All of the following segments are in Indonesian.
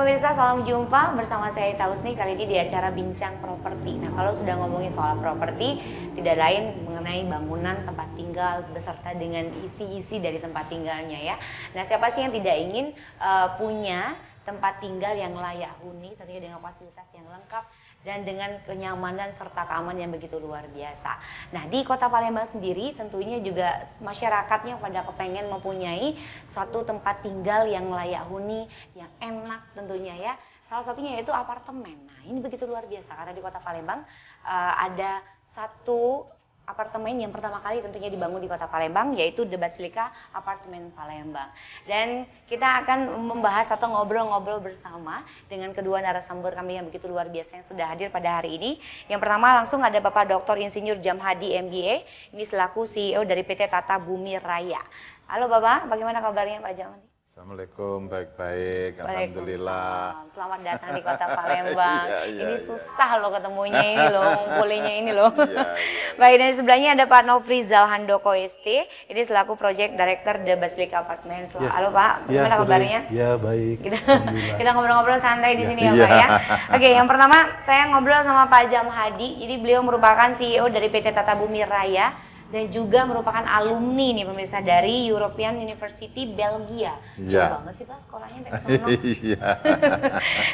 pemirsa, salam jumpa bersama saya Ita Husni kali ini di acara Bincang Properti. Nah, kalau sudah ngomongin soal properti, tidak lain mengenai bangunan tempat tinggal beserta dengan isi-isi dari tempat tinggalnya ya. Nah, siapa sih yang tidak ingin punya tempat tinggal yang layak huni, tentunya dengan fasilitas yang lengkap dan dengan kenyamanan serta keamanan yang begitu luar biasa. Nah, di Kota Palembang sendiri tentunya juga masyarakatnya pada kepengen mempunyai suatu tempat tinggal yang layak huni, yang enak tentunya ya. Salah satunya yaitu apartemen. Nah, ini begitu luar biasa karena di Kota Palembang ada satu apartemen yang pertama kali tentunya dibangun di Kota Palembang, yaitu The Basilica Apartemen Palembang. Dan kita akan membahas atau ngobrol-ngobrol bersama dengan kedua narasumber kami yang begitu luar biasa yang sudah hadir pada hari ini. Yang pertama langsung ada Bapak Dr. Insinyur Jamhadi MBA, ini selaku CEO dari PT Tata Bumi Raya. Halo Bapak, bagaimana kabarnya Pak Jamhadi? Assalamualaikum, baik-baik, alhamdulillah. Selamat datang di Kota Palembang. Ini iya. susah loh ketemunya ini loh, ngumpulinnya ini loh. Iya. Baik, dan sebelahnya ada Pak Nofrizal Handoko ST. Ini selaku Project Director The Basilica Apartment. Halo Pak, bagaimana kabarnya? Ya baik. Kita ngobrol-ngobrol santai di sini ya Pak ya. Oke, yang pertama saya ngobrol sama Pak Jamhadi. Jadi beliau merupakan CEO dari PT Tata Bumi Raya dan juga merupakan alumni nih pemirsa dari European University Belgia. Jauh banget sih Pak sekolahnya dari sono.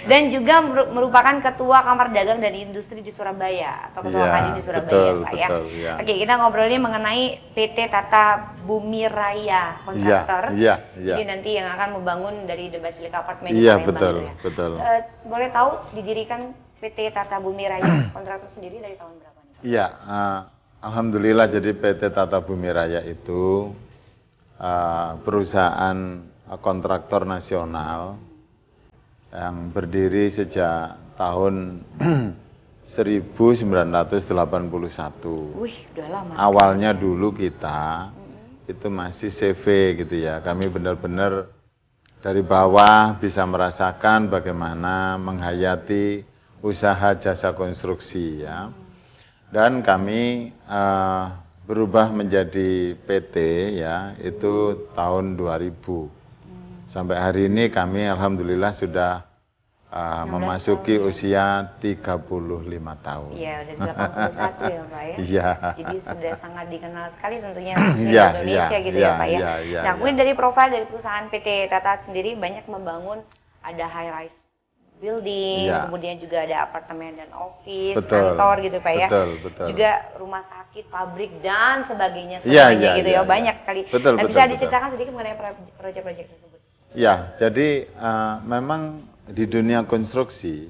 Dan juga merupakan ketua Kamar Dagang dan Industri di Surabaya atau ketua Kadin di Surabaya Pak ya. Oke, kita ngobrolnya mengenai PT Tata Bumi Raya kontraktor. Jadi nanti yang akan membangun dari The Basilica Apartment di Palembang betul. Boleh tahu didirikan PT Tata Bumi Raya kontraktor sendiri dari tahun berapa nih Pak? Iya, alhamdulillah jadi PT Tata Bumi Raya itu perusahaan kontraktor nasional yang berdiri sejak tahun 1981. Wih, udah lama. Awalnya dulu kita itu masih CV gitu ya. Kami benar-benar dari bawah bisa merasakan bagaimana menghayati usaha jasa konstruksi ya. Dan kami berubah menjadi PT ya, itu tahun 2000. Sampai hari ini kami alhamdulillah sudah memasuki usia 35 tahun. Iya, udah 81 ya Pak ya. Iya. Jadi sudah sangat dikenal sekali tentunya di Indonesia gitu ya Pak ya. Nah, kemudian dari profil dari perusahaan PT Tata sendiri banyak membangun ada high rise building, kemudian juga ada apartemen dan office, kantor gitu Pak ya. Betul. Juga rumah sakit, pabrik dan sebagainya semuanya gitu ya. Banyak sekali. Nah, bisa diceritakan sedikit mengenai proyek-proyek tersebut? Ya, jadi memang di dunia konstruksi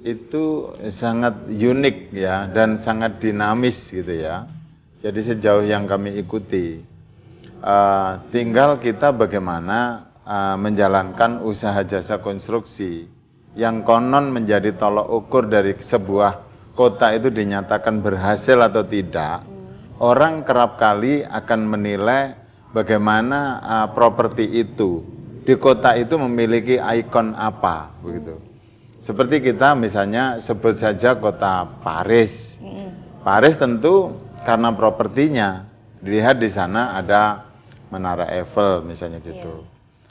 itu sangat unik ya dan sangat dinamis gitu ya. Jadi sejauh yang kami ikuti, tinggal kita bagaimana menjalankan usaha jasa konstruksi yang konon menjadi tolok ukur dari sebuah kota itu dinyatakan berhasil atau tidak. Orang kerap kali akan menilai bagaimana properti itu di kota itu memiliki ikon apa begitu. Seperti kita misalnya sebut saja kota Paris. Paris tentu karena propertinya, dilihat di sana ada Menara Eiffel misalnya gitu.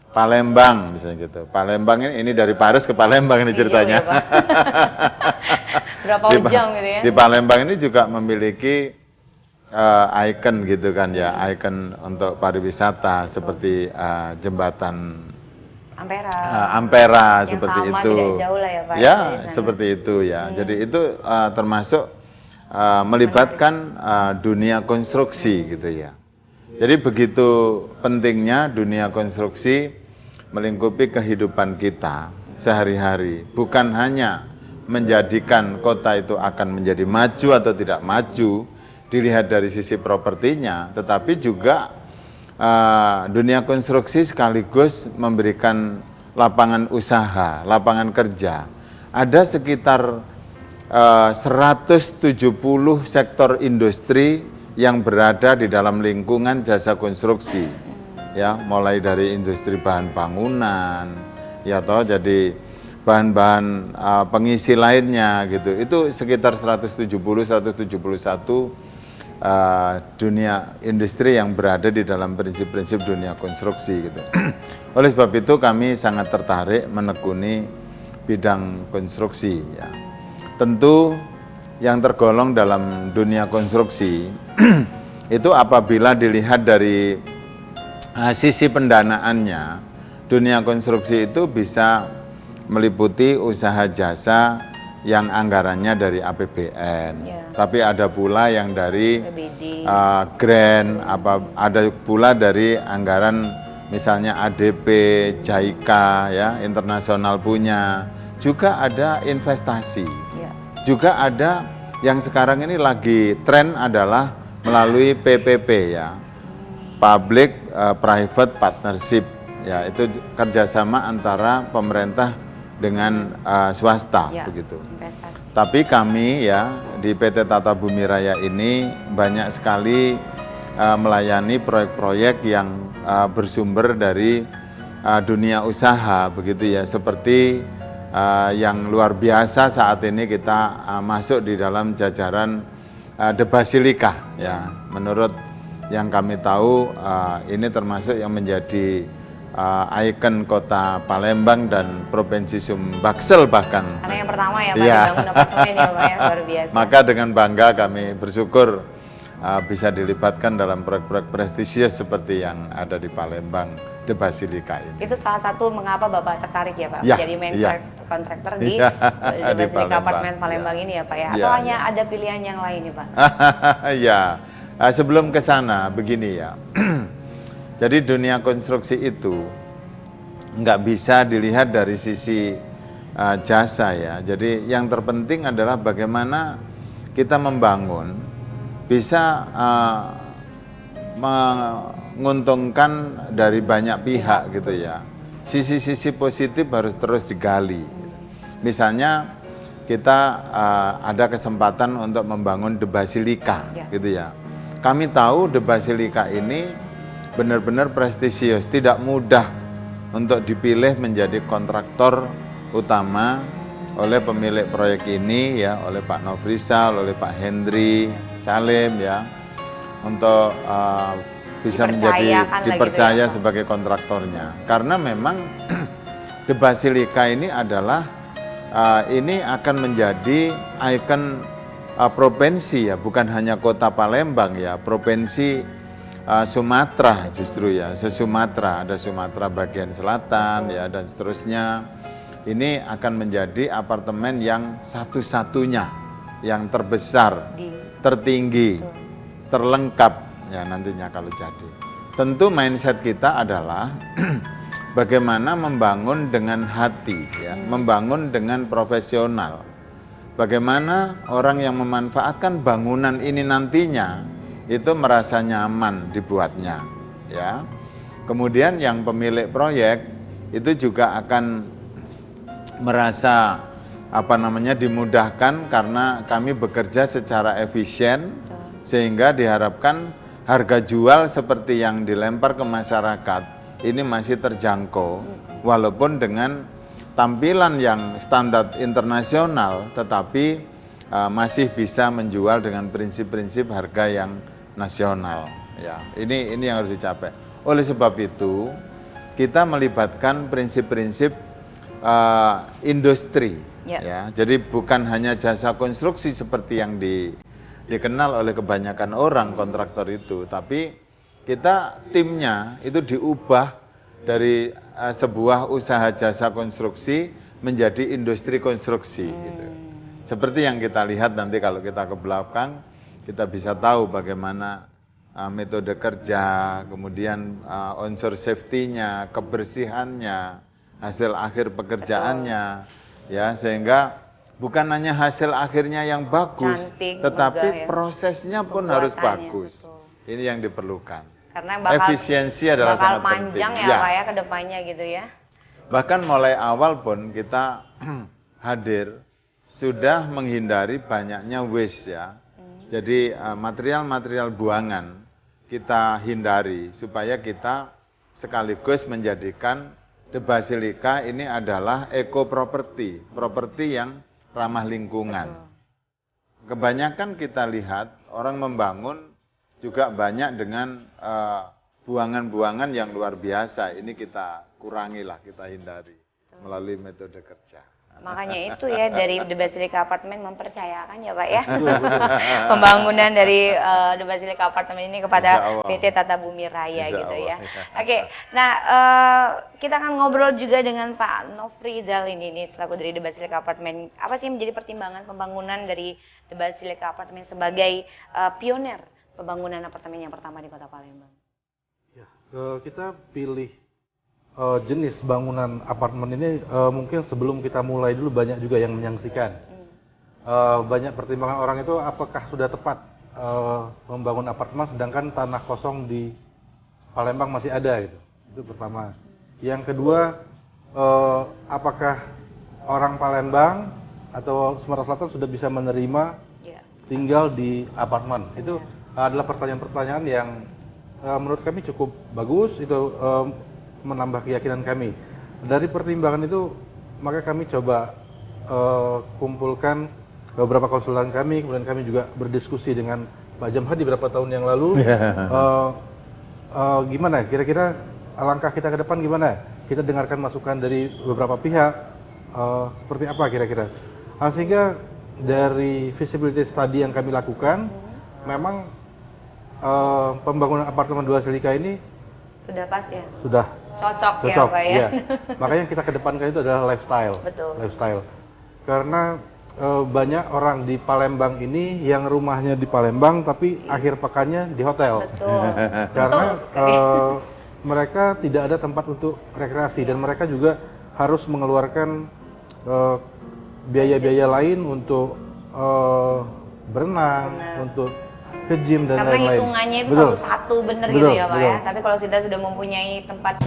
Palembang misalnya gitu. Palembang ini dari Paris ke Palembang ini ceritanya. Berapa jam gitu ya? Di Palembang ini juga memiliki ikon gitu kan ya, ikon untuk pariwisata seperti jembatan Ampera seperti itu. Tidak jauh lah ya Pak. Ya, seperti itu ya. Jadi itu termasuk melibatkan dunia konstruksi gitu ya. Jadi begitu pentingnya dunia konstruksi melingkupi kehidupan kita sehari-hari. Bukan hanya menjadikan kota itu akan menjadi maju atau tidak maju, dilihat dari sisi propertinya, tetapi juga dunia konstruksi sekaligus memberikan lapangan usaha, lapangan kerja. Ada sekitar 170 sektor industri yang berada di dalam lingkungan jasa konstruksi, ya, mulai dari industri bahan bangunan, ya toh, jadi bahan-bahan pengisi lainnya gitu. Itu sekitar 171 dunia industri yang berada di dalam prinsip-prinsip dunia konstruksi gitu. Oleh sebab itu kami sangat tertarik menekuni bidang konstruksi ya. Tentu yang tergolong dalam dunia konstruksi itu apabila dilihat dari sisi pendanaannya, dunia konstruksi itu bisa meliputi usaha jasa yang anggarannya dari APBN, tapi ada pula yang dari grant, ada pula dari anggaran misalnya ADP, JICA ya, internasional punya, juga ada investasi, juga ada yang sekarang ini lagi tren adalah melalui PPP ya, Public Private Partnership ya, itu kerjasama antara pemerintah dengan swasta begitu. Investasi. Tapi kami ya di PT Tata Bumi Raya ini banyak sekali melayani proyek-proyek yang bersumber dari dunia usaha begitu ya, seperti yang luar biasa saat ini kita masuk di dalam jajaran The Basilica ya. Menurut yang kami tahu ini termasuk yang menjadi ikon kota Palembang dan Provinsi Sumbaksel bahkan. Karena yang pertama ya Pak dibangun apartemen ya Pak ya, luar biasa. Maka dengan bangga kami bersyukur bisa dilibatkan dalam proyek-proyek prestisius seperti yang ada di Palembang, The Basilica ini. Itu salah satu mengapa Bapak tertarik ya Pak, jadi main kontraktor di The Basilica Apartemen Palembang ini ya Pak ya? Atau hanya ada pilihan yang lain ya Pak? Ya, sebelum ke sana begini ya. Jadi dunia konstruksi itu nggak bisa dilihat dari sisi jasa ya. Jadi yang terpenting adalah bagaimana kita membangun bisa menguntungkan dari banyak pihak gitu ya. Sisi-sisi positif harus terus digali. Misalnya kita ada kesempatan untuk membangun The Basilica gitu ya. Kami tahu The Basilica ini benar-benar prestisius, tidak mudah untuk dipilih menjadi kontraktor utama oleh pemilik proyek ini ya, oleh Pak Nofrisal, oleh Pak Hendri Salim ya, untuk bisa dipercaya sebagai kontraktornya. Karena memang The Basilica ini adalah ini akan menjadi ikon provinsi ya, bukan hanya kota Palembang ya, provinsi Sumatera justru ya, se-Sumatera, ada Sumatera bagian selatan ya dan seterusnya. Ini akan menjadi apartemen yang satu-satunya, yang terbesar, tertinggi, terlengkap ya nantinya kalau jadi. Tentu mindset kita adalah bagaimana membangun dengan hati ya, membangun dengan profesional. Bagaimana orang yang memanfaatkan bangunan ini nantinya itu merasa nyaman dibuatnya ya. Kemudian yang pemilik proyek itu juga akan merasa dimudahkan karena kami bekerja secara efisien sehingga diharapkan harga jual seperti yang dilempar ke masyarakat ini masih terjangkau walaupun dengan tampilan yang standar internasional tetapi masih bisa menjual dengan prinsip-prinsip harga yang nasional ya. Ini yang harus dicapai. Oleh sebab itu kita melibatkan prinsip-prinsip industri ya. Jadi bukan hanya jasa konstruksi seperti yang dikenal oleh kebanyakan orang kontraktor itu, tapi kita timnya itu diubah dari sebuah usaha jasa konstruksi menjadi industri konstruksi gitu. Seperti yang kita lihat nanti kalau kita ke belakang, kita bisa tahu bagaimana metode kerja, kemudian unsur safety-nya, kebersihannya, hasil akhir pekerjaannya, ya sehingga bukan hanya hasil akhirnya yang bagus, cantik, tetapi prosesnya pun harus bagus. Betul. Ini yang diperlukan. Karena efisiensi adalah sangat panjang penting. Ya Pak ya ke depannya gitu ya. Bahkan mulai awal pun kita hadir sudah menghindari banyaknya waste ya. Jadi material-material buangan kita hindari supaya kita sekaligus menjadikan The Basilica ini adalah eco property, properti yang ramah lingkungan. Kebanyakan kita lihat orang membangun juga banyak dengan buangan-buangan yang luar biasa. Ini kita kurangilah, kita hindari melalui metode kerja. Makanya itu ya dari The Basilica Apartment mempercayakan ya Pak ya pembangunan dari The Basilica Apartment ini kepada PT Tata Bumi Raya gitu ya. Oke, nah kita akan ngobrol juga dengan Pak Nofrizal ini nih selaku dari The Basilica Apartment. Apa sih yang menjadi pertimbangan pembangunan dari The Basilica Apartment sebagai pioner pembangunan apartemen yang pertama di Kota Palembang? Ya, kita pilih jenis bangunan apartemen ini mungkin sebelum kita mulai dulu banyak juga yang menyaksikan. Banyak pertimbangan orang itu apakah sudah tepat membangun apartemen sedangkan tanah kosong di Palembang masih ada gitu. Itu pertama. Yang kedua, apakah orang Palembang atau Sumatera Selatan sudah bisa menerima tinggal di apartemen? Itu adalah pertanyaan-pertanyaan yang menurut kami cukup bagus, itu menambah keyakinan kami. Dari pertimbangan itu, maka kami coba kumpulkan beberapa konsultan kami, kemudian kami juga berdiskusi dengan Pak Jamhadi beberapa tahun yang lalu. Gimana kira-kira langkah kita ke depan gimana? Kita dengarkan masukan dari beberapa pihak, seperti apa kira-kira. Sehingga dari feasibility study yang kami lakukan, memang pembangunan apartemen Dua Basilica ini sudah pas ya? Sudah cocok ya Pak ya? Makanya yang kita kedepankan itu adalah lifestyle. Betul. Lifestyle. Karena banyak orang di Palembang ini yang rumahnya di Palembang tapi akhir pekannya di hotel. Betul. Karena mereka tidak ada tempat untuk rekreasi dan mereka juga harus mengeluarkan biaya-biaya lain untuk berenang, untuk ke gym dan lain-lain. Karena hitungannya itu satu-satu bener gitu ya Pak ya. Tapi kalau sudah mempunyai tempat.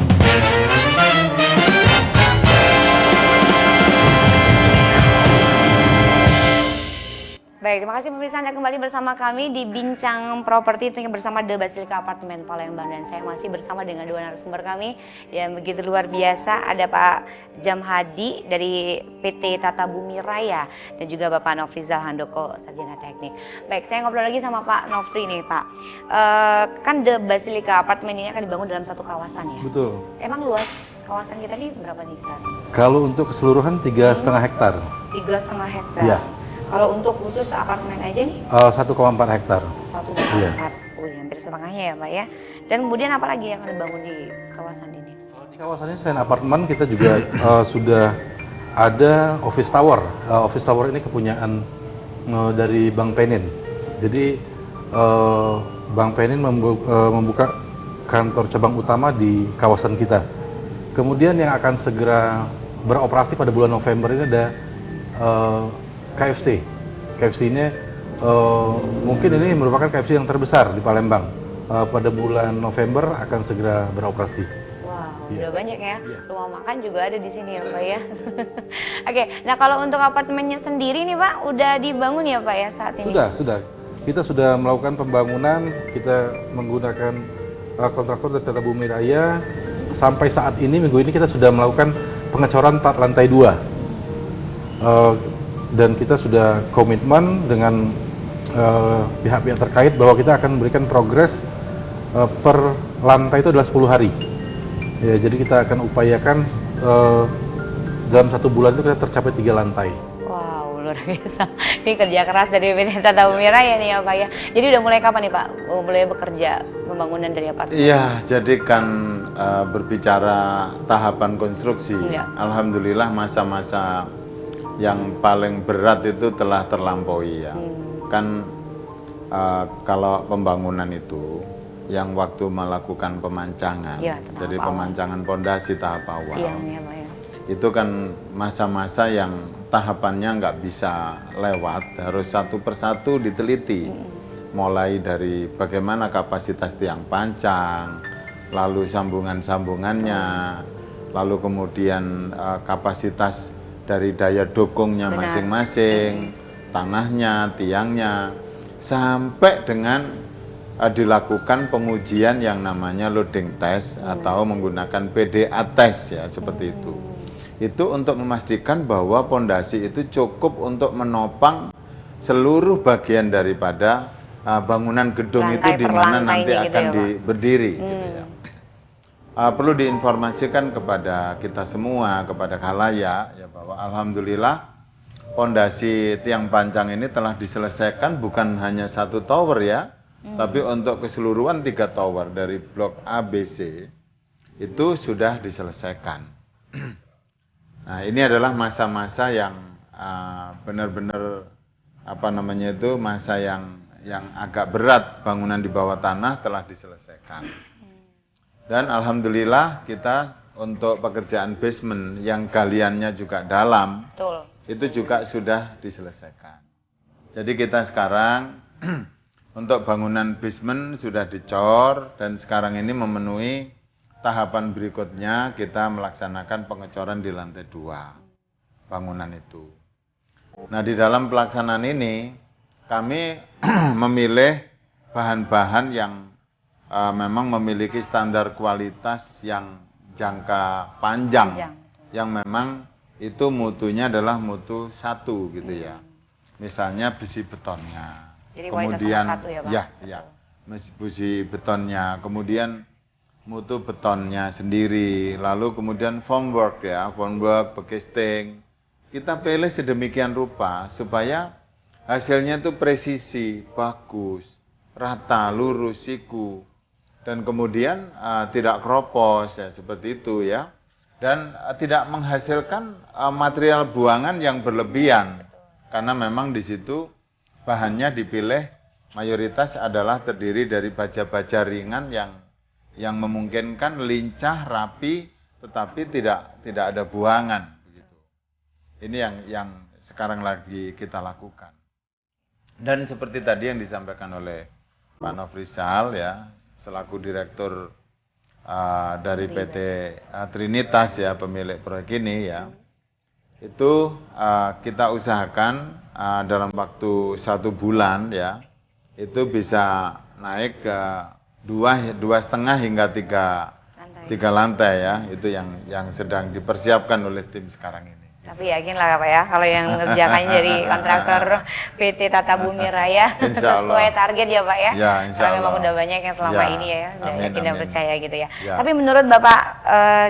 Baik, terima kasih pemirsa Anda kembali bersama kami di Bincang Properti tentunya bersama The Basilica Apartment Palembang dan saya masih bersama dengan dua narasumber kami yang begitu luar biasa. Ada Pak Jamhadi dari PT Tata Bumi Raya dan juga Bapak Nofrizal Handoko Sarjana Teknik. Baik, saya ngobrol lagi sama Pak Nofri nih Pak. Kan The Basilica Apartment ini akan dibangun dalam satu kawasan ya? Betul. Emang luas kawasan kita ini berapa nih sekarang? Kalau untuk keseluruhan 3,5 hektar. 3,5 hektar. Iya. Kalau untuk khusus apartemen aja nih? 1,4 hektar. 1,4. Oh, hampir setengahnya ya Pak ya. Dan kemudian apa lagi yang akan dibangun di kawasan ini? Di kawasan ini selain apartemen kita juga sudah ada office tower. Office tower ini kepunyaan dari Bank Penin. Jadi Bank Penin membuka kantor cabang utama di kawasan kita. Kemudian yang akan segera beroperasi pada bulan November ini ada KFC. KFC ini mungkin ini merupakan KFC yang terbesar di Palembang. Pada bulan November akan segera beroperasi. Wow, udah banyak ya. Rumah makan juga ada di sini ya Pak ya. Oke, nah kalau untuk apartemennya sendiri nih Pak, udah dibangun ya Pak ya saat ini? Sudah. Kita sudah melakukan pembangunan, kita menggunakan kontraktor dari Tata Bumi Raya. Sampai saat ini, minggu ini kita sudah melakukan pengecoran lantai 2. Dan kita sudah komitmen dengan pihak-pihak terkait bahwa kita akan memberikan progres per lantai itu adalah 10 hari. Ya, jadi kita akan upayakan dalam 1 bulan itu kita tercapai 3 lantai. Wow, luar biasa. Ini kerja keras dari PT Tata Bumi Raya nih ya Pak ya. Jadi udah mulai kapan nih Pak mulai bekerja pembangunan dari apartemen? Iya, jadi kan berbicara tahapan konstruksi, alhamdulillah masa-masa yang paling berat itu telah terlampaui ya. Kan kalau pembangunan itu yang waktu melakukan pemancangan, jadi pemancangan pondasi tahap awal, itu kan masa-masa yang tahapannya nggak bisa lewat, harus satu persatu diteliti. Mulai dari bagaimana kapasitas tiang pancang, lalu sambungan-sambungannya, lalu kemudian kapasitas dari daya dukungnya masing-masing, tanahnya, tiangnya, sampai dengan dilakukan pengujian yang namanya loading test atau menggunakan PDA test ya, seperti itu. Itu untuk memastikan bahwa pondasi itu cukup untuk menopang seluruh bagian daripada bangunan gedung itu di mana nanti akan berdiri gitu ya. perlu diinformasikan kepada kita semua, kepada khalayak ya, bahwa alhamdulillah pondasi tiang pancang ini telah diselesaikan, bukan hanya 1 tower ya, tapi untuk keseluruhan 3 tower dari blok A, B, C itu sudah diselesaikan. Nah, ini adalah masa-masa yang benar-benar masa yang agak berat, bangunan di bawah tanah telah diselesaikan. Dan alhamdulillah kita untuk pekerjaan basement yang galiannya juga dalam, Betul. itu juga sudah diselesaikan. Jadi kita sekarang untuk bangunan basement sudah dicor, dan sekarang ini memenuhi tahapan berikutnya, kita melaksanakan pengecoran di lantai 2 bangunan itu. Nah, di dalam pelaksanaan ini kami memilih bahan-bahan yang memang memiliki standar kualitas yang jangka panjang. Yang memang itu mutunya adalah mutu 1 gitu ya. Misalnya besi betonnya. Jadi kemudian kualitas 1 ya, Pak? ya, besi betonnya, kemudian mutu betonnya sendiri, lalu kemudian formwork ya, formwork, casting. Kita pilih sedemikian rupa supaya hasilnya itu presisi, bagus, rata, lurus, siku, dan kemudian tidak keropos ya, seperti itu ya, dan tidak menghasilkan material buangan yang berlebihan. Karena memang di situ bahannya dipilih mayoritas adalah terdiri dari baja-baja ringan yang memungkinkan lincah, rapi, tetapi tidak ada buangan. Begitu. Ini yang sekarang lagi kita lakukan. Dan seperti tadi yang disampaikan oleh Pak Nofrizal ya, selaku direktur dari PT Trinitas ya, pemilik proyek ini ya, itu kita usahakan dalam waktu 1 bulan ya, itu bisa naik ke 2,5 hingga 3 lantai ya, itu yang sedang dipersiapkan oleh tim sekarang ini. Tapi yakin lah Pak ya, kalau yang mengerjakan jadi kontraktor PT Tata Bumi Raya sesuai target ya Pak ya. Ya, insya Karena memang Allah. udah banyak yang selama Ya, ini ya, udah amin, yakin dan amin. percaya gitu ya. Ya. Tapi menurut Bapak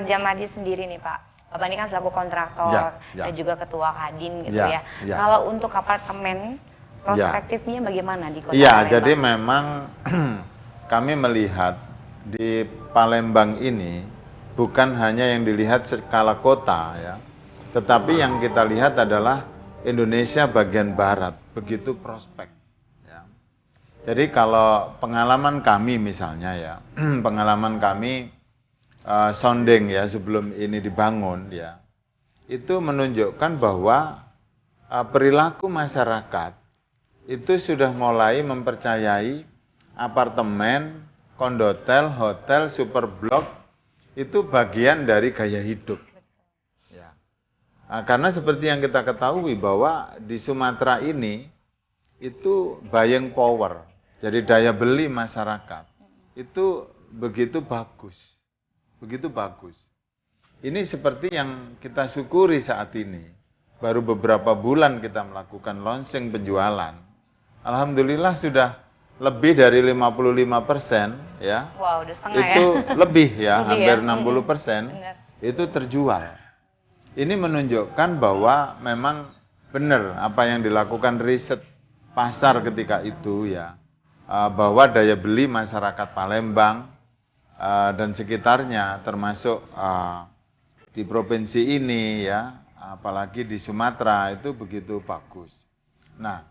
Jamadi sendiri nih Pak, Bapak ini kan selaku kontraktor Ya. dan juga ketua Kadin gitu Ya, ya. ya. Kalau untuk apartemen, prospektifnya bagaimana di Kota Iya, Palembang? jadi memang kami melihat di Palembang ini bukan hanya yang dilihat skala kota ya, tetapi yang kita lihat adalah Indonesia bagian barat, begitu prospek. Ya. Jadi kalau pengalaman kami misalnya ya, pengalaman kami sounding ya sebelum ini dibangun ya, itu menunjukkan bahwa perilaku masyarakat itu sudah mulai mempercayai apartemen, kondotel, hotel, superblok itu bagian dari gaya hidup. Ya. Karena seperti yang kita ketahui bahwa di Sumatera ini itu buying power, jadi daya beli masyarakat itu begitu bagus, begitu bagus. Ini seperti yang kita syukuri saat ini. Baru beberapa bulan kita melakukan launching penjualan. Alhamdulillah sudah lebih dari 55% ya. Wow, udah setengah Itu ya. lebih ya, Lebih hampir ya. 60% Benar. itu terjual. Ini menunjukkan bahwa memang benar apa yang dilakukan riset pasar ketika itu ya, bahwa daya beli masyarakat Palembang dan sekitarnya termasuk di provinsi ini ya, apalagi di Sumatera itu begitu bagus. Nah,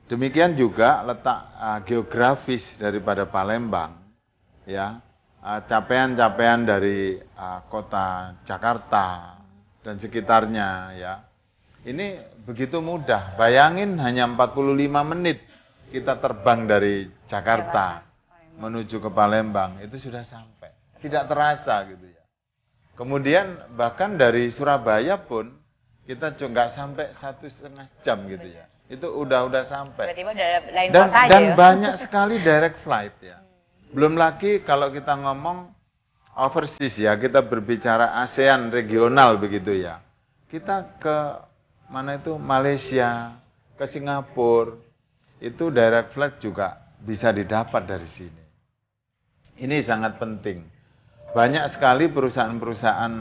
demikian juga letak geografis daripada Palembang ya, capaian-capaian dari kota Jakarta dan sekitarnya ya. Ini begitu mudah. Bayangin hanya 45 menit kita terbang dari Jakarta menuju ke Palembang, itu sudah sampai. Tidak terasa gitu ya. Kemudian bahkan dari Surabaya pun kita juga nggak sampai 1,5 jam gitu ya. Itu udah sampai. Tiba-tiba udah lain Dan, kota aja dan ya. banyak sekali direct flight ya. Belum lagi kalau kita ngomong overseas ya, kita berbicara ASEAN regional begitu ya. Kita ke mana itu, Malaysia, ke Singapura, itu direct flight juga bisa didapat dari sini. Ini sangat penting. banyak sekali perusahaan-perusahaan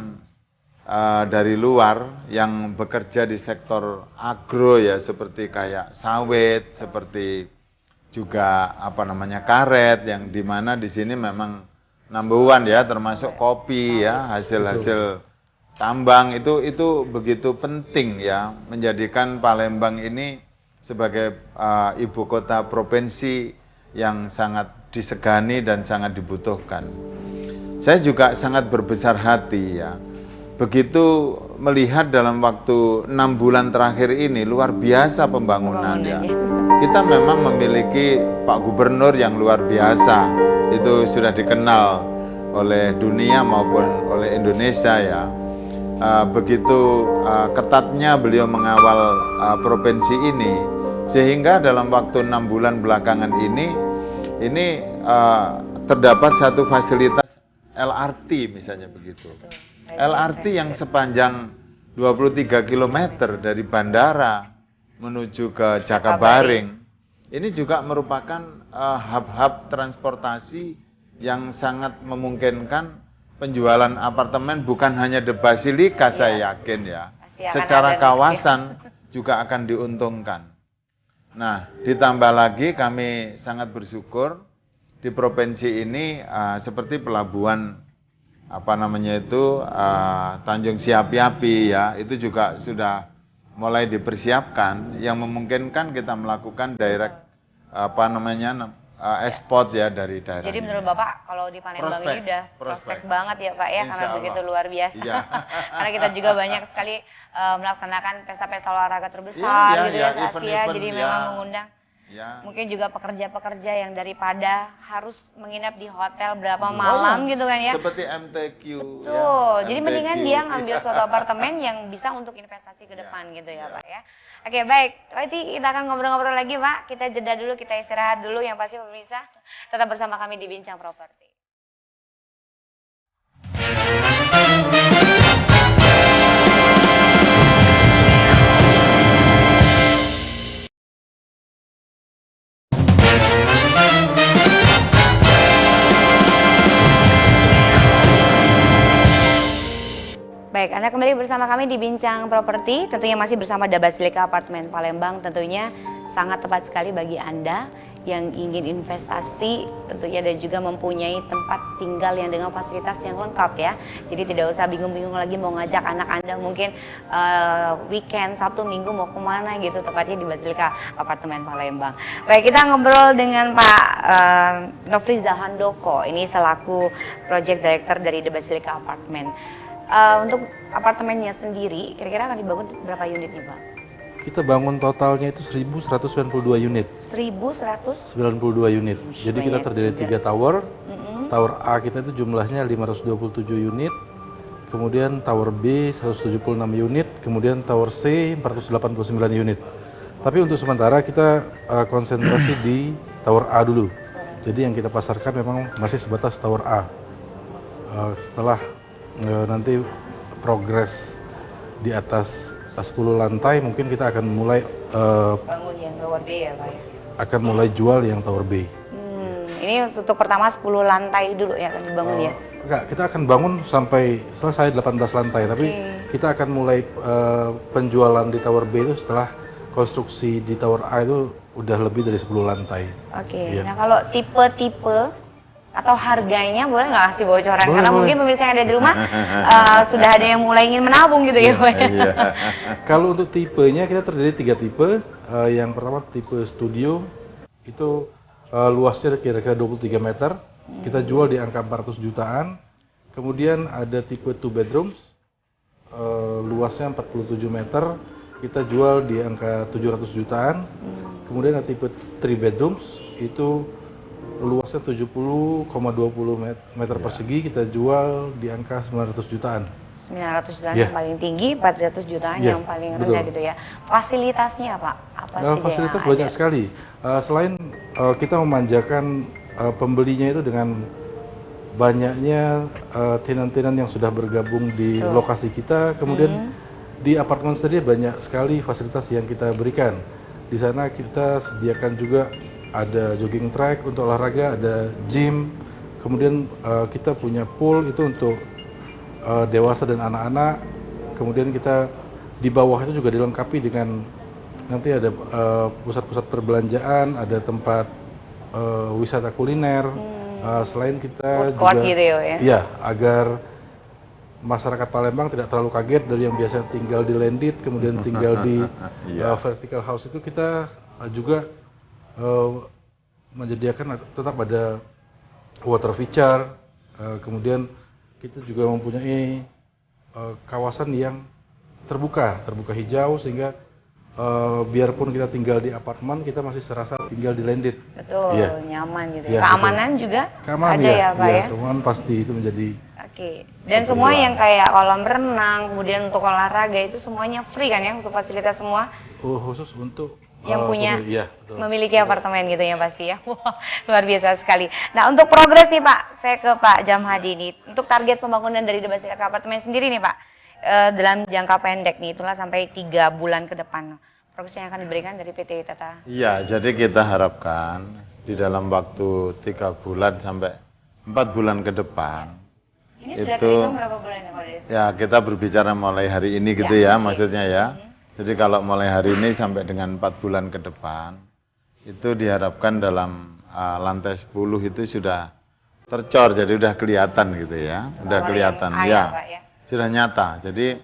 dari luar yang bekerja di sektor agro ya, seperti kayak sawit, seperti juga karet, yang dimana di sini memang number one ya, termasuk kopi ya, hasil-hasil tambang itu begitu penting ya, menjadikan Palembang ini sebagai ibu kota provinsi yang sangat disegani dan sangat dibutuhkan. Saya juga sangat berbesar hati ya, begitu melihat dalam waktu 6 bulan terakhir ini luar biasa pembangunan ya. Kita memang memiliki Pak Gubernur yang luar biasa, itu sudah dikenal oleh dunia maupun oleh Indonesia ya. Begitu ketatnya beliau mengawal provinsi ini, sehingga dalam waktu 6 bulan belakangan ini terdapat satu fasilitas LRT misalnya begitu. LRT yang sepanjang 23 km dari bandara menuju ke Jakabaring. Ini juga merupakan hub-hub transportasi yang sangat memungkinkan penjualan apartemen bukan hanya di Basilika, saya yakin ya. Secara kawasan juga akan diuntungkan. Nah, ditambah lagi kami sangat bersyukur di provinsi ini seperti pelabuhan Tanjung Siapi-Api ya, itu juga sudah mulai dipersiapkan yang memungkinkan kita melakukan direct ekspor ya dari daerah. Jadi menurut Bapak kalau di Palembang ini udah prospek banget ya Pak ya, karena begitu luar biasa. Iya. Karena kita juga banyak sekali melaksanakan pesta-pesta olahraga terbesar gitu ya se-Asia, jadi memang mengundang mungkin juga pekerja-pekerja yang daripada harus menginap di hotel berapa malam gitu kan ya. Seperti MTQ. Betul. Ya, jadi mendingan dia ngambil suatu apartemen yang bisa untuk investasi ke depan gitu ya Pak ya. Oke, baik. Nanti kita akan ngobrol-ngobrol lagi, Pak. Kita jeda dulu, kita istirahat dulu. Yang pasti pemirsa, tetap bersama kami di Bincang Properti. Baik, Anda kembali bersama kami di Bincang Properti, tentunya masih bersama The Basilika Apartment Palembang. Tentunya sangat tepat sekali bagi Anda yang ingin investasi tentunya dan juga mempunyai tempat tinggal yang dengan fasilitas yang lengkap ya. Jadi tidak usah bingung-bingung lagi mau ngajak anak Anda mungkin weekend, Sabtu, Minggu mau kemana gitu, tepatnya di Basilika Apartemen Palembang. Baik, kita ngobrol dengan Pak Nofriza Handoko, ini selaku Project Director dari The Basilika Apartment. Untuk apartemennya sendiri, kira-kira akan dibangun berapa unit nih Pak? Kita bangun totalnya itu 1.192 unit. 1.192 unit. Jadi kita terdiri 3 tower. Tower A kita itu jumlahnya 527 unit. Kemudian Tower B 176 unit. Kemudian Tower C 489 unit. Tapi untuk sementara kita konsentrasi di Tower A dulu. Jadi yang kita pasarkan memang masih sebatas Tower A. Setelah nanti progres di atas 10 lantai mungkin kita akan mulai bangun yang Tower B ya Pak ya? Akan mulai jual yang Tower B. Ini untuk pertama 10 lantai dulu ya akan dibangun ya? Enggak, kita akan bangun sampai selesai 18 lantai, tapi kita akan mulai penjualan di Tower B itu setelah konstruksi di Tower A itu udah lebih dari 10 lantai. Oke, nah kalau tipe-tipe atau harganya boleh nggak kasih bocoran? Karena mungkin pemirsa yang ada di rumah sudah ada yang mulai ingin menabung gitu ya Pak. Kalau untuk tipenya kita terdiri 3 tipe. Yang pertama tipe studio, itu luasnya kira-kira 23 meter. Kita jual di angka 400 jutaan. Kemudian ada tipe 2 bedrooms, luasnya 47 meter. Kita jual di angka 700 jutaan. Kemudian ada tipe 3 bedrooms, itu luasnya 70,20 meter persegi, kita jual di angka 900 jutaan. 900 jutaan yang paling tinggi, 400 jutaan yang paling rendah gitu ya. Fasilitasnya apa? Apa saja fasilitas yang banyak ada? sekali. Selain kita memanjakan pembelinya itu dengan banyaknya tenan-tenan yang sudah bergabung di lokasi kita, kemudian di apartemen sendiri banyak sekali fasilitas yang kita berikan. Di sana kita sediakan juga ada jogging track untuk olahraga, ada gym, Kemudian kita punya pool itu untuk dewasa dan anak-anak. Kemudian kita di bawah itu juga dilengkapi dengan nanti ada pusat-pusat perbelanjaan, ada tempat wisata kuliner. Selain kita Food court juga, gitu ya? iya, agar masyarakat Palembang tidak terlalu kaget dari yang biasa tinggal di landed, kemudian tinggal di vertical house itu kita juga menyediakan tetap ada water feature, kemudian kita juga mempunyai kawasan yang terbuka hijau sehingga biarpun kita tinggal di apartemen kita masih serasa tinggal di landed. Betul, Iya. nyaman gitu Iya, ya. Keamanan betul. juga Keamanan ada ya Pak iya, ya? keamanan pasti itu menjadi. Oke. Dan semua yang kayak kolam renang, kemudian untuk olahraga itu semuanya free kan ya untuk fasilitas semua Khusus untuk yang punya iya, betul. memiliki apartemen gitu ya pasti ya. Wah, luar biasa sekali. Nah, untuk progres nih Pak, saya ke Pak Jamhadi nih. Untuk target pembangunan dari The Basilica Apartemen sendiri nih Pak, dalam jangka pendek nih, itulah sampai 3 bulan ke depan. Progres yang akan diberikan dari PT Tata. Iya, jadi kita harapkan di dalam waktu 3 bulan sampai 4 bulan ke depan. Ini sudah itu terhitung berapa bulan ya Pak Des? ya kita berbicara mulai hari ini gitu ya, maksudnya ya. Jadi kalau mulai hari ini sampai dengan 4 bulan ke depan, itu diharapkan dalam lantai 10 itu sudah tercor, jadi udah kelihatan gitu ya, udah kelihatan ya, Pak, ya. sudah nyata. Jadi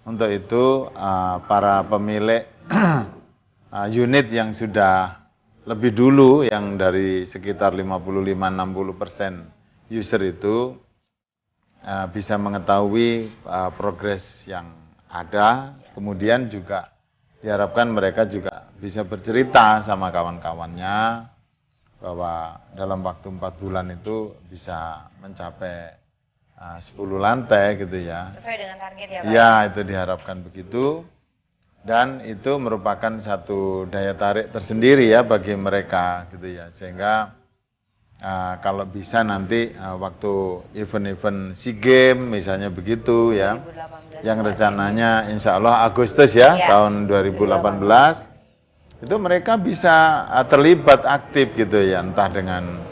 untuk itu para pemilik unit yang sudah lebih dulu, yang dari sekitar 55-60% user itu bisa mengetahui progres yang ada, kemudian juga diharapkan mereka juga bisa bercerita sama kawan-kawannya bahwa dalam waktu 4 bulan itu bisa mencapai 10 lantai gitu ya. Sesuai dengan target ya Pak? Ya, itu diharapkan begitu. Dan itu merupakan satu daya tarik tersendiri ya bagi mereka gitu ya. Sehingga kalau bisa nanti waktu event-event SEA Games misalnya begitu ya, 2018 yang rencananya insya Allah Agustus ya, tahun 2018, itu mereka bisa terlibat aktif gitu ya, entah dengan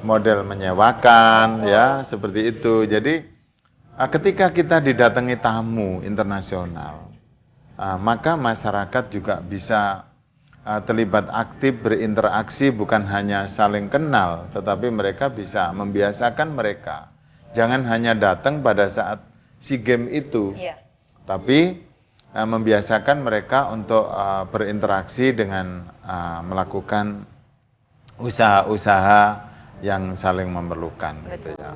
model menyewakan ya, seperti itu. Jadi ketika kita didatangi tamu internasional, maka masyarakat juga bisa terlibat aktif, berinteraksi, bukan hanya saling kenal, tetapi mereka bisa membiasakan mereka. Jangan hanya datang pada saat SEA Games itu, tapi membiasakan mereka untuk berinteraksi dengan melakukan usaha-usaha yang saling memerlukan. Gitu ya.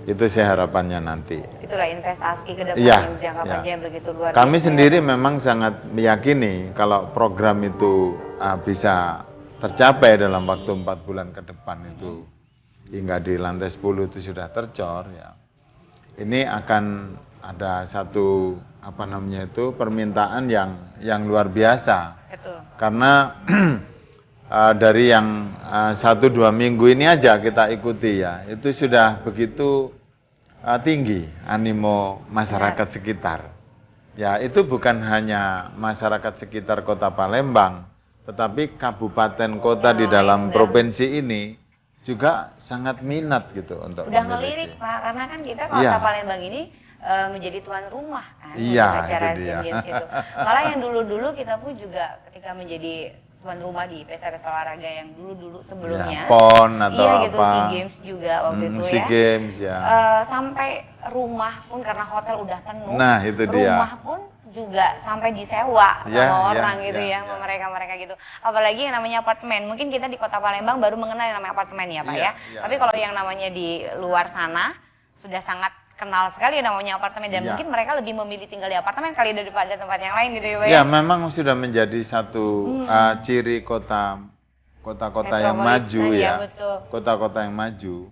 Itu sih harapannya nanti. Itulah investasi ke depan yang jangka panjang begitu luar biasa. Kami sendiri memang sangat meyakini kalau program itu bisa tercapai dalam waktu 4 bulan ke depan itu, hingga di lantai 10 itu sudah tercor ya. Ini akan ada satu permintaan yang luar biasa. Betul. Karena dari yang 1-2 minggu ini aja kita ikuti ya, itu sudah begitu tinggi animo masyarakat sekitar. Ya, itu bukan hanya masyarakat sekitar Kota Palembang, tetapi kabupaten kota di dalam provinsi ini juga sangat minat gitu untuk udah memiliki. ngelirik Pak, karena kan kita Kota Palembang ini menjadi tuan rumah kan itu acara dia. SEA Games itu. Malah yang dulu-dulu kita pun juga ketika menjadi tuan rumah di pesta-pesta olahraga yang dulu-dulu sebelumnya. Ya, PON atau iya gitu, apa. SEA Games juga waktu itu SEA ya. Games ya. Sampai rumah pun karena hotel udah penuh. Nah, itu dia. Rumah pun juga sampai disewa sama orang gitu ya, sama mereka-mereka gitu. Apalagi yang namanya apartemen. Mungkin kita di Kota Palembang baru mengenal yang namanya apartemen ya, Pak ya. Tapi kalau yang namanya di luar sana sudah sangat kenal sekali namanya apartemen, dan mungkin mereka lebih memilih tinggal di apartemen kali daripada tempat yang lain gitu ya, Pak ya. Ya, memang sudah menjadi satu ciri kota-kota yang maju ya. Kota-kota yang maju.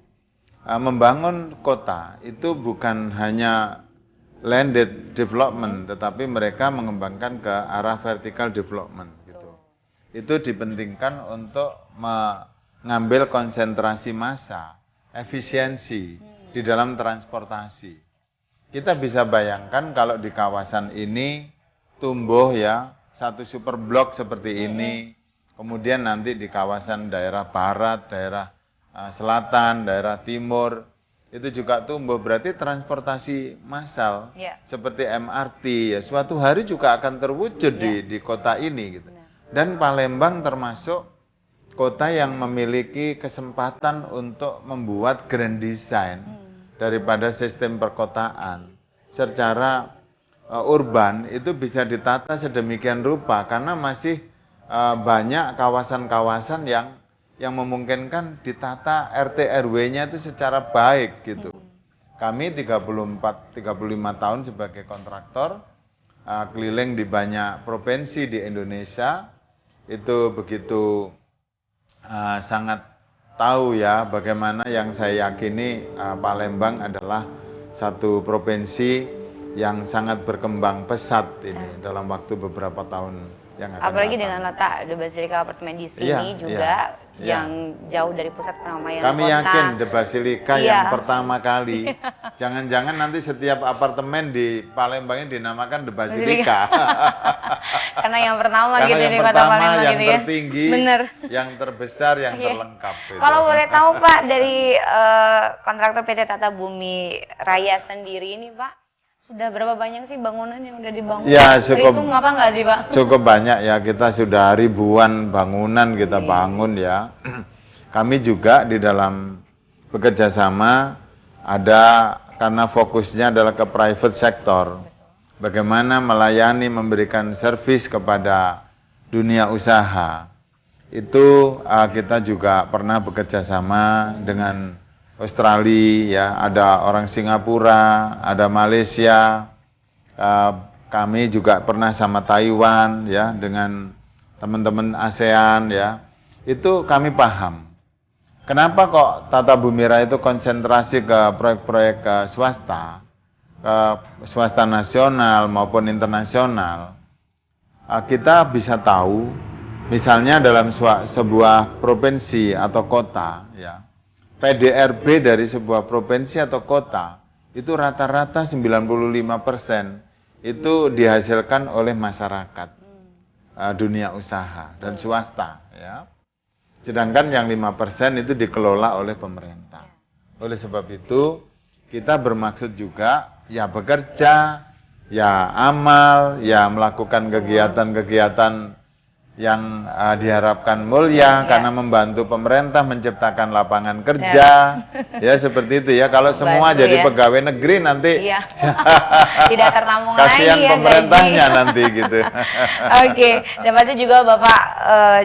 Membangun kota itu bukan hanya landed development, tetapi mereka mengembangkan ke arah vertical development gitu. Itu dipentingkan untuk mengambil konsentrasi massa, efisiensi di dalam transportasi. Kita bisa bayangkan kalau di kawasan ini tumbuh ya satu super blok seperti ini, kemudian nanti di kawasan daerah barat, daerah selatan, daerah timur, itu juga tumbuh. Berarti transportasi massal seperti MRT ya suatu hari juga akan terwujud di kota ini gitu. Dan Palembang termasuk kota yang memiliki kesempatan untuk membuat grand design daripada sistem perkotaan. Secara urban itu bisa ditata sedemikian rupa karena masih banyak kawasan-kawasan yang memungkinkan ditata RT RW-nya itu secara baik gitu. Kami 35 tahun sebagai kontraktor keliling di banyak provinsi di Indonesia, itu begitu sangat tahu ya bagaimana yang saya yakini Palembang adalah satu provinsi yang sangat berkembang pesat ini dalam waktu beberapa tahun yang akan apalagi datang. Dengan letak The Basilica Apartment di sini juga yang jauh dari pusat keramaian kami kota. yakin The Basilica yang pertama kali. Jangan-jangan nanti setiap apartemen di Palembang ini dinamakan The Basilica. Karena yang pertama Karena gitu yang di kota pertama, Palembang yang gitu ya. tertinggi, Bener. yang terbesar, yang terlengkap. Gitu. Kalau boleh tahu Pak, dari kontraktor PT Tata Bumi Raya sendiri ini Pak, sudah berapa banyak sih bangunan yang udah dibangun? Ya, cukup. Itu apa nggak sih Pak? Cukup banyak ya, kita sudah ribuan bangunan kita bangun ya. Kami juga di dalam bekerja sama ada karena fokusnya adalah ke private sector. Bagaimana melayani, memberikan servis kepada dunia usaha. Itu kita juga pernah bekerja sama dengan Australia, ya, ada orang Singapura, ada Malaysia, kami juga pernah sama Taiwan, ya, dengan teman-teman ASEAN, ya, itu kami paham. Kenapa kok Tata Bumi Raya itu konsentrasi ke proyek-proyek swasta nasional maupun internasional? Kita bisa tahu, misalnya dalam sebuah provinsi atau kota, ya, PDRB dari sebuah provinsi atau kota itu rata-rata 95% itu dihasilkan oleh masyarakat, dunia usaha dan swasta, ya. Sedangkan yang 5% itu dikelola oleh pemerintah. Oleh sebab itu kita bermaksud juga ya bekerja, ya amal, ya melakukan kegiatan-kegiatan yang diharapkan mulia karena membantu pemerintah menciptakan lapangan kerja, ya seperti itu ya. Kalau semua jadi pegawai negeri nanti tidak tertampung lagi kasihan ya pemerintahnya nanti gitu. Oke, dan pasti juga Bapak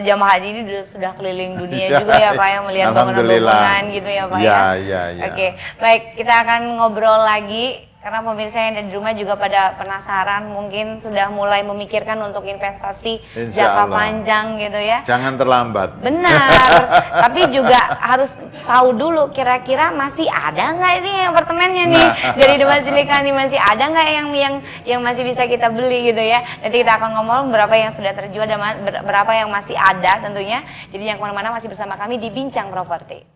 jamaah haji ini sudah keliling dunia juga ya Pak, yang melihat bangunan-bangunan gitu ya Pak ya. Oke, baik, kita akan ngobrol lagi. Karena pemirsa yang ada di rumah juga pada penasaran, mungkin sudah mulai memikirkan untuk investasi jangka panjang gitu ya. Jangan terlambat. Benar, tapi juga harus tahu dulu kira-kira masih ada nggak ini apartemennya nih dari The Basilica nih, masih ada nggak yang masih bisa kita beli gitu ya. Nanti kita akan ngomong berapa yang sudah terjual dan berapa yang masih ada tentunya. Jadi yang kemana-mana masih bersama kami di Bincang Properti.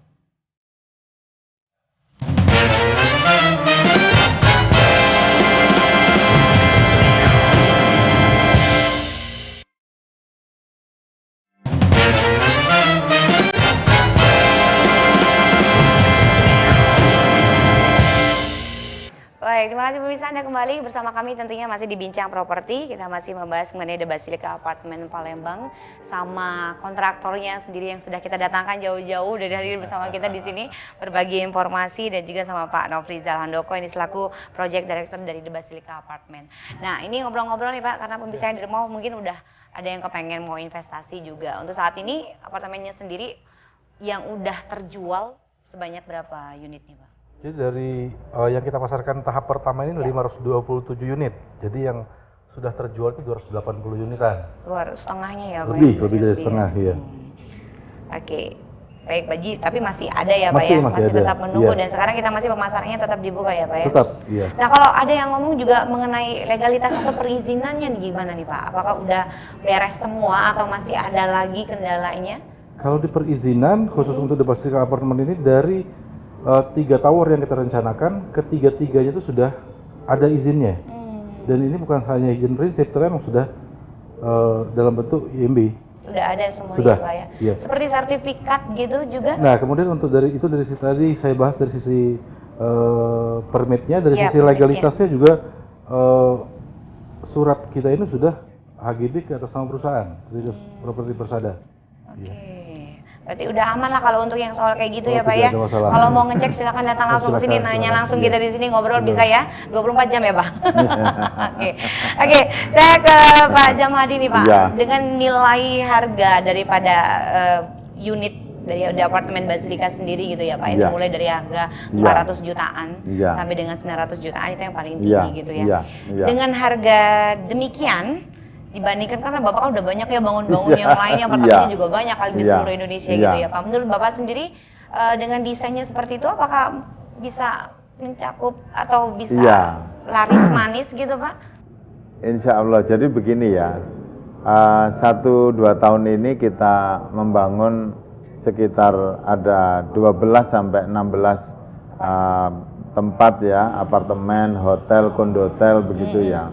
Baik, terima kasih pemirsa, Anda kembali bersama kami tentunya masih di Bincang Properti. Kita masih membahas mengenai The Basilica Apartment Palembang sama kontraktornya sendiri yang sudah kita datangkan jauh-jauh dari hadir bersama kita di sini berbagi informasi, dan juga sama Pak Nofrizal Handoko ini selaku Project Director dari The Basilica Apartment. Nah, ini ngobrol-ngobrol nih Pak, karena pemirsa yang di rumah mungkin udah ada yang kepengen mau investasi juga. Untuk saat ini apartemennya sendiri yang udah terjual sebanyak berapa unitnya Pak? Jadi dari yang kita pasarkan tahap pertama ini 527 unit. Jadi yang sudah terjual itu 280 unitan. Setengahnya ya Pak? Lebih dari setengah, ya. Oke, baik Pak Ji, tapi masih ada ya Pak ya? Masih tetap menunggu, dan sekarang kita masih pemasarannya tetap dibuka ya Pak ya? Tetap, iya. Nah, kalau ada yang ngomong juga mengenai legalitas atau perizinannya nih gimana nih Pak? Apakah udah beres semua atau masih ada lagi kendalanya? Kalau di perizinan, khusus untuk The Basilica Apartment ini dari 3 tower yang kita rencanakan, ketiga-tiganya itu sudah ada izinnya. Dan ini bukan hanya izin prinsip, tapi memang sudah dalam bentuk IMB. Sudah ada semuanya Sudah, Pak ya. iya. Seperti sertifikat gitu juga? Nah, kemudian untuk dari sisi tadi saya bahas dari sisi permitnya, dari Ya, sisi legalitasnya juga surat kita ini sudah HGB ke atas nama perusahaan, Tridus Properti Persada. Oke. Iya. Berarti udah aman lah kalau untuk yang soal kayak gitu Oh, ya Pak tidak ya. ada masalah. Kalau mau ngecek silakan datang langsung ke sini, Silakan, nanya silakan. langsung Iya. kita di sini ngobrol Betul. bisa ya. 24 jam ya Pak. Oke. Oke, saya ke Pak Jamhadi nih Pak. Iya. Dengan nilai harga daripada unit dari apartemen Basilika sendiri gitu ya Pak. Ini Iya. mulai dari harga Iya. 400 jutaan Iya. sampai dengan 900 jutaan itu yang paling tinggi Iya, gitu ya. iya, iya. Dengan harga demikian dibandingkan karena Bapak kan udah banyak ya bangun-bangun Iya, yang lain yang apartemennya iya. juga banyak kali di Iya, seluruh Indonesia iya. gitu ya Pak. Menurut Bapak sendiri dengan desainnya seperti itu apakah bisa mencakup atau bisa Iya. laris manis gitu Pak? Insya Allah. Jadi begini ya, 1-2 tahun ini kita membangun sekitar ada 12 sampai 16 tempat ya, apartemen, hotel, kondotel begitu ya.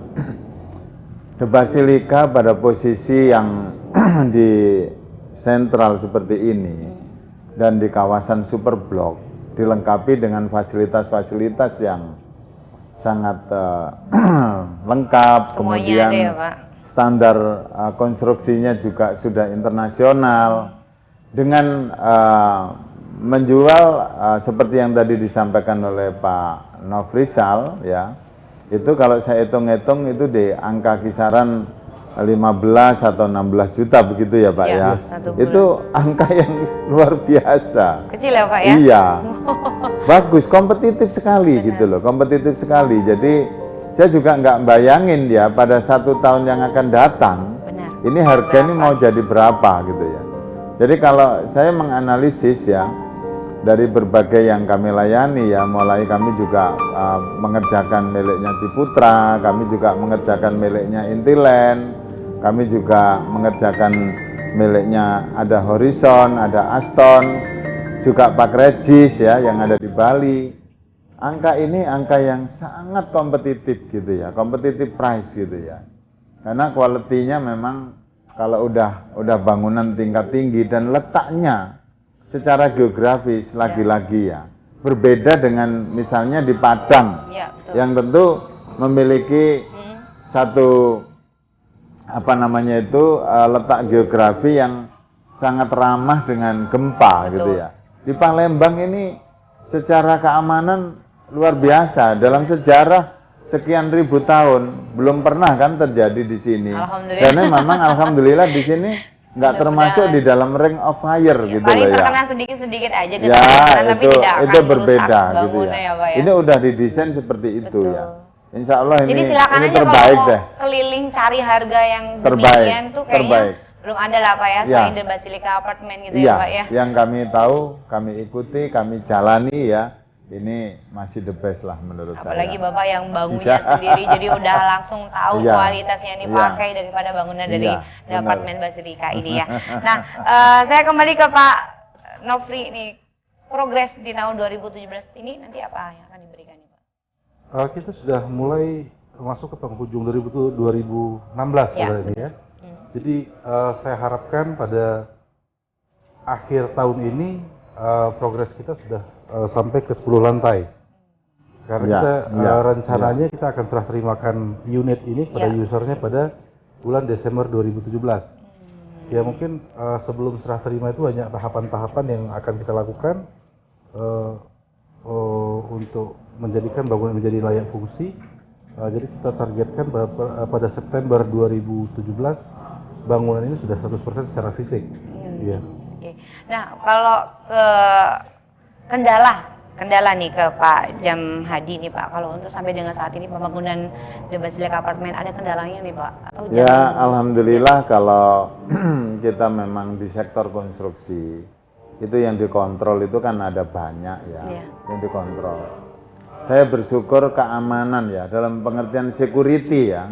The Basilika pada posisi yang di sentral seperti ini dan di kawasan super blok dilengkapi dengan fasilitas-fasilitas yang sangat lengkap, Semuanya kemudian ada ya Pak? standar konstruksinya juga sudah internasional dengan menjual seperti yang tadi disampaikan oleh Pak Nofrisal ya. Itu kalau saya hitung-hitung itu di angka kisaran 15 atau 16 juta begitu ya Pak Ya, ya. satu bulan. Itu angka yang luar biasa. Kecil ya Pak ya? Iya. Bagus, kompetitif sekali gitu loh, kompetitif sekali. Jadi saya juga nggak bayangin ya pada 1 tahun yang akan datang, Benar. ini harga ini mau jadi berapa gitu ya. Jadi kalau saya menganalisis ya, dari berbagai yang kami layani ya, mulai kami juga mengerjakan miliknya Ciputra, kami juga mengerjakan miliknya Intiland, kami juga mengerjakan miliknya ada Horizon, ada Aston, juga Pak Regis ya yang ada di Bali. Angka ini angka yang sangat kompetitif gitu ya, kompetitif price gitu ya. Karena kualitinya memang kalau udah bangunan tingkat tinggi dan letaknya secara geografis lagi-lagi ya berbeda dengan misalnya di Padang Ya, betul. yang tentu memiliki satu letak geografi yang sangat ramah dengan gempa. Betul. Gitu ya. Di Palembang ini secara keamanan luar biasa dalam sejarah sekian ribu tahun belum pernah kan terjadi di sini. Alhamdulillah. Karena memang alhamdulillah di sini nggak termasuk di dalam ring of fire gitu Paling loh ya. terkena sedikit-sedikit aja Ya tapi tidak akan itu berbeda merusak gitu ya. bangunnya ya Pak ya. Ini udah didesain seperti itu Betul. ya. Insya Allah Jadi ini silakan aja terbaik kalau mau deh. keliling cari harga yang Terbaik, demikian tuh kayaknya terbaik. belum ada lah Pak ya Ya. selain The Basilika Apartment gitu Iya, ya Pak ya. yang kami tahu, kami ikuti, kami jalani ya. Ini masih the best lah menurut Apalagi saya. Bapak yang bangunnya Iya. sendiri jadi udah langsung tahu Iya. kualitas yang dipakai Iya. daripada bangunan Iya, dari The benar. Apartment Basilika ini ya. Nah, saya kembali ke Pak Nofri nih. Progres di tahun 2017 ini nanti apa yang akan diberikan nih Pak? Kita sudah mulai masuk ke penghujung 2016 Ya. sebenarnya ya. Jadi saya harapkan pada akhir tahun ini progres kita sudah sampai ke 10 lantai. Karena Ya, kita ya, rencananya kita akan serah terimakan unit ini pada Ya. usernya pada bulan Desember 2017. Ya mungkin sebelum serah terima itu banyak tahapan-tahapan yang akan kita lakukan untuk menjadikan bangunan menjadi layak fungsi. Jadi kita targetkan pada September 2017 bangunan ini sudah 100% secara fisik. Iya. Oke. Nah, kalau ke kendala nih ke Pak Jamhadi nih Pak. Kalau untuk sampai dengan saat ini pembangunan The Basilika Apartment ada kendalanya nih Pak? Atau Ya, jangan- alhamdulillah kalau kita memang di sektor konstruksi itu yang dikontrol itu kan ada banyak ya, Iya. yang dikontrol. Saya bersyukur keamanan ya dalam pengertian security ya.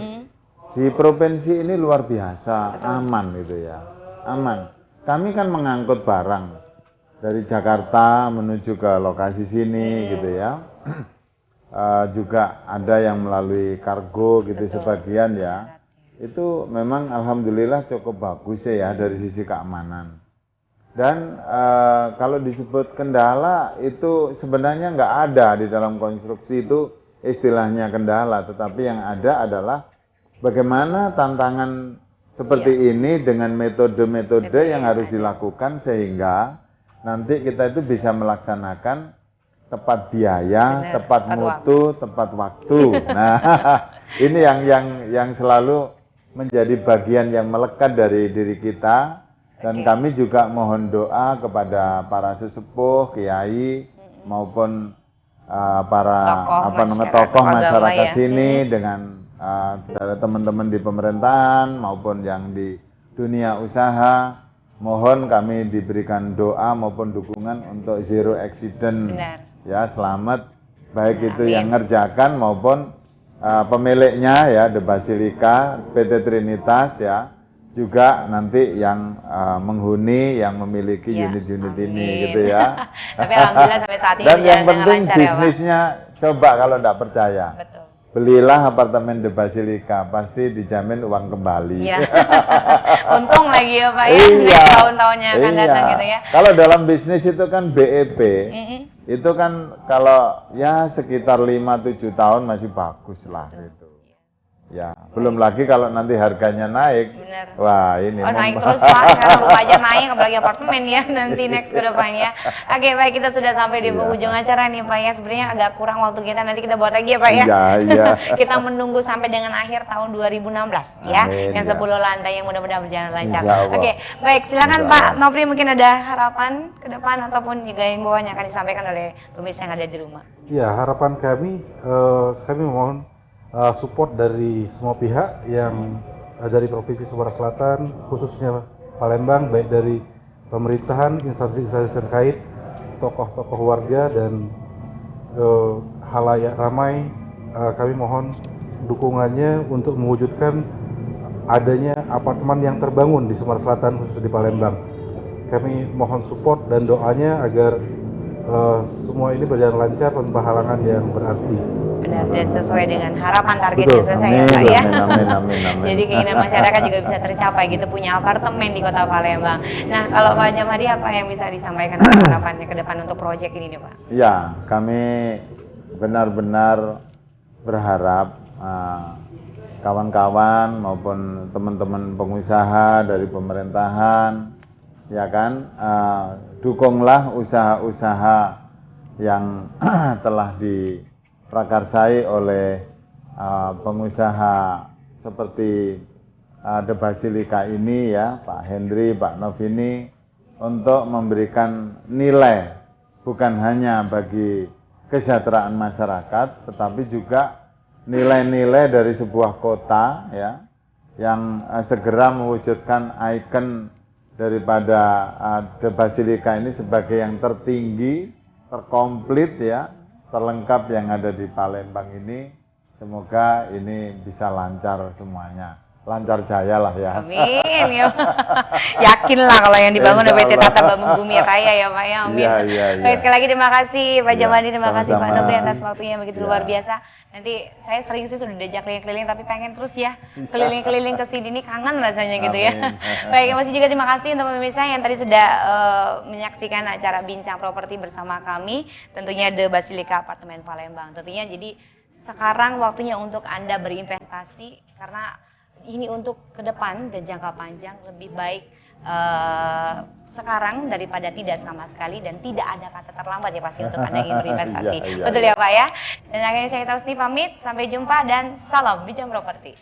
Di provinsi ini luar biasa aman gitu ya, aman. Kami kan mengangkut barang dari Jakarta menuju ke lokasi sini gitu ya. Juga ada yang melalui kargo gitu sebagian ya. itu memang alhamdulillah cukup bagus ya dari sisi keamanan. Dan kalau disebut kendala itu sebenarnya nggak ada di dalam konstruksi itu istilahnya kendala, tetapi yang ada adalah bagaimana tantangan seperti ini dengan metode-metode yang harus dilakukan sehingga nanti kita itu bisa melaksanakan tepat biaya, benar, tepat mutu, tepat waktu. Nah, ini yang selalu menjadi bagian yang melekat dari diri kita. Dan kami juga mohon doa kepada para sesepuh, kiai maupun para tokoh masyarakat sini dengan teman-teman di pemerintahan maupun yang di dunia usaha. Mohon kami diberikan doa maupun dukungan untuk zero accident. Benar. Ya, selamat baik itu yang ngerjakan maupun pemiliknya ya, The Basilika, PT Trinitas ya. Juga nanti yang menghuni, yang memiliki unit-unit ini gitu ya. Tapi alhamdulillah sampai saat ini dan yang penting lancar, bisnisnya ya, coba kalau tidak percaya. Betul. Belilah apartemen The Basilika, pasti dijamin uang kembali. Iya. Untung lagi ya Pak ya, iya. tahun-tahunnya akan datang gitu ya. Kalau dalam bisnis itu kan BEP, itu kan kalau ya sekitar 5-7 tahun masih bagus lah gitu. Ya, belum lagi kalau nanti harganya naik. Bener. Wah, ini naik terus Pak, sekarang rumah aja naik, apalagi apartemen ya nanti next ke depannya. Oke, baik, kita sudah sampai di penghujung acara nih Pak ya. Sebenarnya agak kurang waktu kita, nanti kita buat lagi ya Pak ya. Iya. Kita menunggu sampai dengan akhir tahun 2016 ya. Amin, yang 10 lantai yang mudah-mudahan berjalan lancar. Insya Allah. Oke, baik, silakan Pak Nofri, mungkin ada harapan ke depan ataupun juga yang bawahnya akan disampaikan oleh pemirsa yang ada di rumah. Ya, harapan kami mohon support dari semua pihak yang dari Provinsi Sumatera Selatan, khususnya Palembang, baik dari pemerintahan, instansi-instansi terkait, tokoh-tokoh warga dan halayak ramai. Kami mohon dukungannya untuk mewujudkan adanya apartemen yang terbangun di Sumatera Selatan, khususnya di Palembang. Kami mohon support dan doanya agar semua ini berjalan lancar tanpa halangan yang berarti. Benar, dan sesuai dengan harapan targetnya selesai ya Pak ya. Amin. Jadi keinginan masyarakat juga bisa tercapai gitu, punya apartemen di Kota Palembang. Nah, kalau Pak Jamadi apa yang bisa disampaikan harapannya ke depan untuk proyek ini nih Pak? Ya, kami benar-benar berharap kawan-kawan maupun teman-teman pengusaha dari pemerintahan ya kan, dukunglah usaha-usaha yang telah diprakarsai oleh pengusaha seperti The Basilika ini ya, Pak Hendri, Pak Nov ini, untuk memberikan nilai bukan hanya bagi kesejahteraan masyarakat, tetapi juga nilai-nilai dari sebuah kota ya, yang segera mewujudkan ikon daripada The Basilika ini sebagai yang tertinggi, terkomplit ya, terlengkap yang ada di Palembang ini. Semoga ini bisa lancar semuanya, lancar jaya lah ya. Amin ya. Yakin lah kalau yang dibangun oleh PT Tata Bangun Bumi Raya ya Pak ya. Amin. Iya. Baik, sekali lagi terima kasih Pak Jamadi, terima kasih Pak sama-sama. Nofri atas waktunya yang begitu luar biasa. Nanti saya sering sih sudah diajak keliling-keliling, tapi pengen terus ya keliling-keliling ke sini, kangen rasanya gitu ya. Baik, masih juga terima kasih untuk pemirsa yang tadi sudah menyaksikan acara Bincang Properti bersama kami, tentunya The Basilika Apartemen Palembang. Tentunya jadi sekarang waktunya untuk Anda berinvestasi, karena ini untuk ke depan dan jangka panjang lebih baik sekarang daripada tidak sama sekali, dan tidak ada kata terlambat ya pasti untuk Anda ingin berinvestasi. Iya. Betul ya Pak ya. Dan akhirnya saya Tausni pamit, sampai jumpa dan salam Bincang Properti.